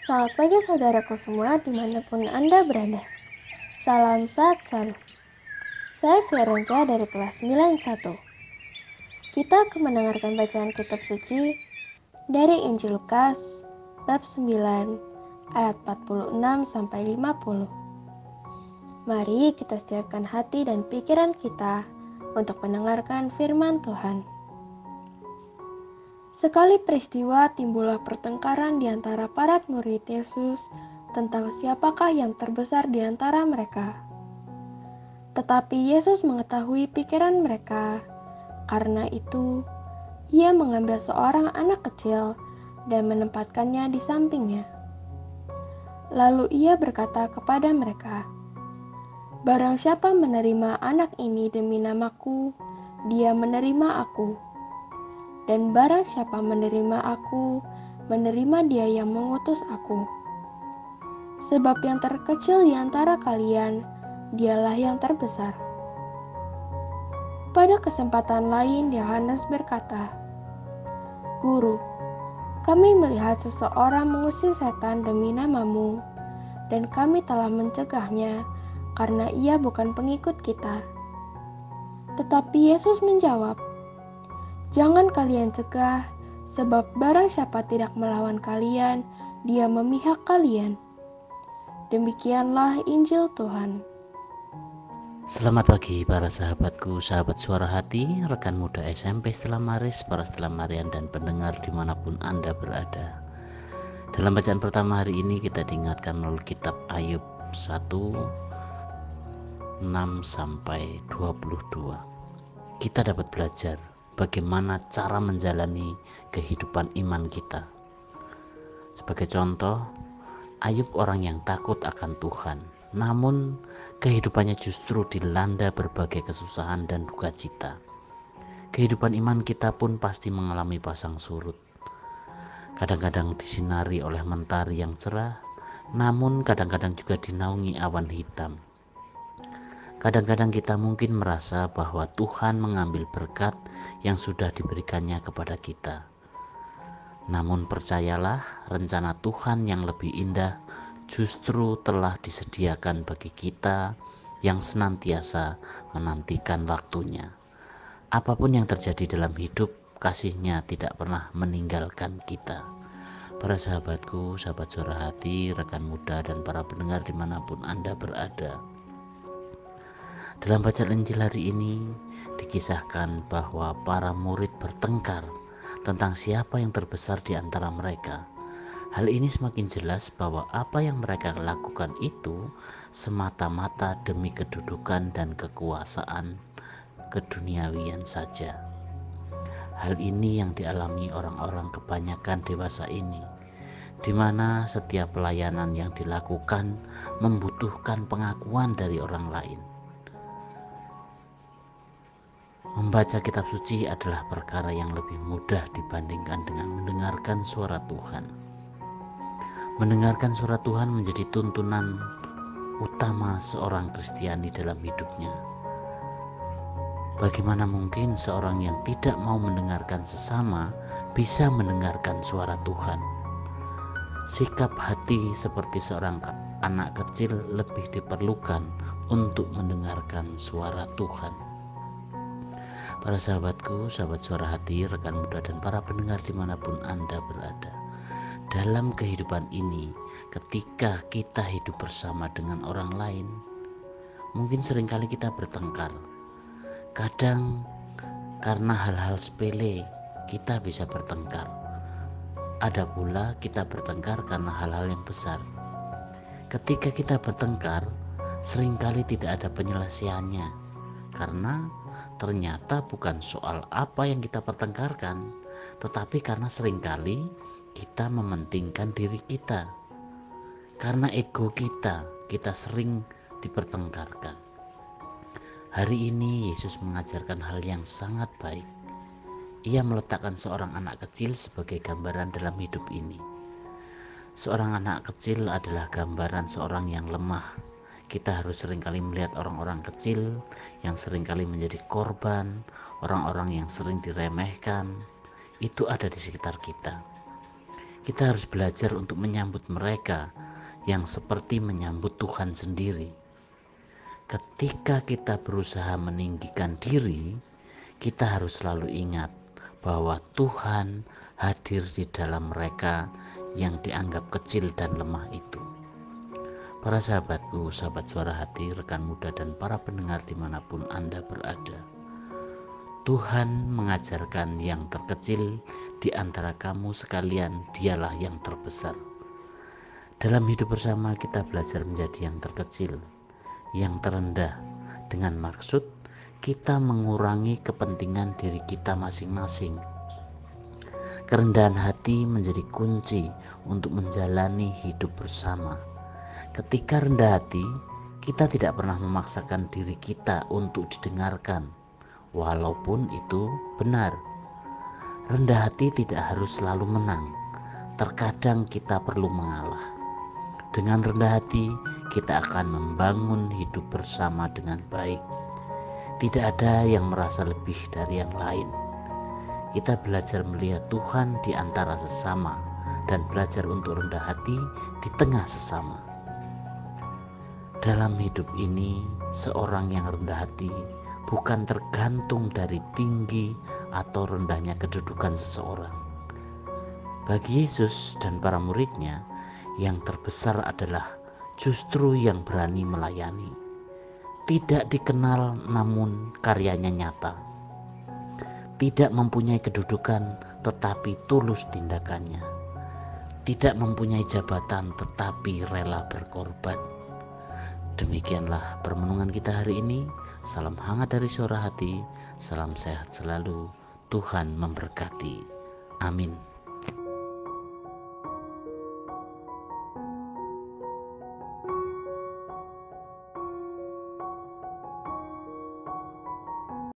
Selamat pagi saudaraku semua dimanapun Anda berada. Salam sehat selalu. Saya Fiorenza dari kelas 91. Kita akan mendengarkan bacaan kitab suci dari Injil Lukas bab 9 ayat 46-50. Mari kita siapkan hati dan pikiran kita untuk mendengarkan firman Tuhan. Sekali peristiwa timbullah pertengkaran di antara para murid Yesus tentang siapakah yang terbesar di antara mereka. Tetapi Yesus mengetahui pikiran mereka. Karena itu, ia mengambil seorang anak kecil dan menempatkannya di sampingnya. Lalu ia berkata kepada mereka, "Barang siapa menerima anak ini demi namaku, dia menerima aku. Dan barang siapa menerima aku, menerima dia yang mengutus aku. Sebab yang terkecil di antara kalian, dialah yang terbesar." Pada kesempatan lain, Yohanes berkata, "Guru, kami melihat seseorang mengusir setan demi namamu, dan kami telah mencegahnya karena ia bukan pengikut kita." Tetapi Yesus menjawab, "Jangan kalian cegah, sebab barang siapa tidak melawan kalian, dia memihak kalian." Demikianlah Injil Tuhan. Selamat pagi para sahabatku, sahabat suara hati, rekan muda SMP Stella Maris, para Stella Marian dan pendengar dimanapun Anda berada. Dalam bacaan pertama hari ini kita diingatkan melalui kitab Ayub 1 6-22. Kita dapat belajar bagaimana cara menjalani kehidupan iman kita. Sebagai contoh, Ayub orang yang takut akan Tuhan, namun kehidupannya justru dilanda berbagai kesusahan dan duka cita. Kehidupan iman kita pun pasti mengalami pasang surut. Kadang-kadang disinari oleh mentari yang cerah, namun kadang-kadang juga dinaungi awan hitam. Kadang-kadang kita mungkin merasa bahwa Tuhan mengambil berkat yang sudah diberikannya kepada kita. Namun percayalah, rencana Tuhan yang lebih indah justru telah disediakan bagi kita yang senantiasa menantikan waktunya. Apapun yang terjadi dalam hidup, kasih-Nya tidak pernah meninggalkan kita. Para sahabatku, sahabat suara hati, rekan muda dan para pendengar dimanapun Anda berada. Dalam bacaan Injil hari ini dikisahkan bahwa para murid bertengkar tentang siapa yang terbesar di antara mereka. Hal ini semakin jelas bahwa apa yang mereka lakukan itu semata-mata demi kedudukan dan kekuasaan keduniawian saja. Hal ini yang dialami orang-orang kebanyakan dewasa ini, di mana setiap pelayanan yang dilakukan membutuhkan pengakuan dari orang lain. Membaca kitab suci adalah perkara yang lebih mudah dibandingkan dengan mendengarkan suara Tuhan. Mendengarkan suara Tuhan menjadi tuntunan utama seorang Kristiani dalam hidupnya. Bagaimana mungkin seorang yang tidak mau mendengarkan sesama bisa mendengarkan suara Tuhan? Sikap hati seperti seorang anak kecil lebih diperlukan untuk mendengarkan suara Tuhan. Para sahabatku, sahabat suara hati, rekan muda dan para pendengar dimanapun Anda berada. Dalam kehidupan ini, ketika kita hidup bersama dengan orang lain, mungkin seringkali kita bertengkar. Kadang karena hal-hal sepele kita bisa bertengkar. Ada pula kita bertengkar karena hal-hal yang besar. Ketika kita bertengkar, seringkali tidak ada penyelesaiannya, karena ternyata bukan soal apa yang kita pertengkarkan, tetapi karena seringkali kita mementingkan diri kita. Karena ego kita sering dipertengkarkan. Hari ini Yesus mengajarkan hal yang sangat baik. Ia meletakkan seorang anak kecil sebagai gambaran dalam hidup ini. Seorang anak kecil adalah gambaran seorang yang lemah. Kita harus seringkali melihat orang-orang kecil yang seringkali menjadi korban, orang-orang yang sering diremehkan, itu ada di sekitar kita. Kita harus belajar untuk menyambut mereka yang seperti menyambut Tuhan sendiri. Ketika kita berusaha meninggikan diri, kita harus selalu ingat bahwa Tuhan hadir di dalam mereka yang dianggap kecil dan lemah itu. Para sahabatku, sahabat Suara Hati, rekan muda dan para pendengar dimanapun Anda berada, Tuhan mengajarkan yang terkecil di antara kamu sekalian, dialah yang terbesar. Dalam hidup bersama kita belajar menjadi yang terkecil, yang terendah, dengan maksud kita mengurangi kepentingan diri kita masing-masing. Kerendahan hati menjadi kunci untuk menjalani hidup bersama. Ketika rendah hati, kita tidak pernah memaksakan diri kita untuk didengarkan, walaupun itu benar. Rendah hati tidak harus selalu menang. Terkadang kita perlu mengalah. Dengan rendah hati, kita akan membangun hidup bersama dengan baik. Tidak ada yang merasa lebih dari yang lain. Kita belajar melihat Tuhan di antara sesama dan belajar untuk rendah hati di tengah sesama. Dalam hidup ini, seorang yang rendah hati bukan tergantung dari tinggi atau rendahnya kedudukan seseorang. Bagi Yesus dan para muridnya, yang terbesar adalah justru yang berani melayani. Tidak dikenal namun karyanya nyata. Tidak mempunyai kedudukan tetapi tulus tindakannya. Tidak mempunyai jabatan tetapi rela berkorban. Demikianlah permenungan kita hari ini. Salam hangat dari Suara Hati. Salam sehat selalu. Tuhan memberkati. Amin.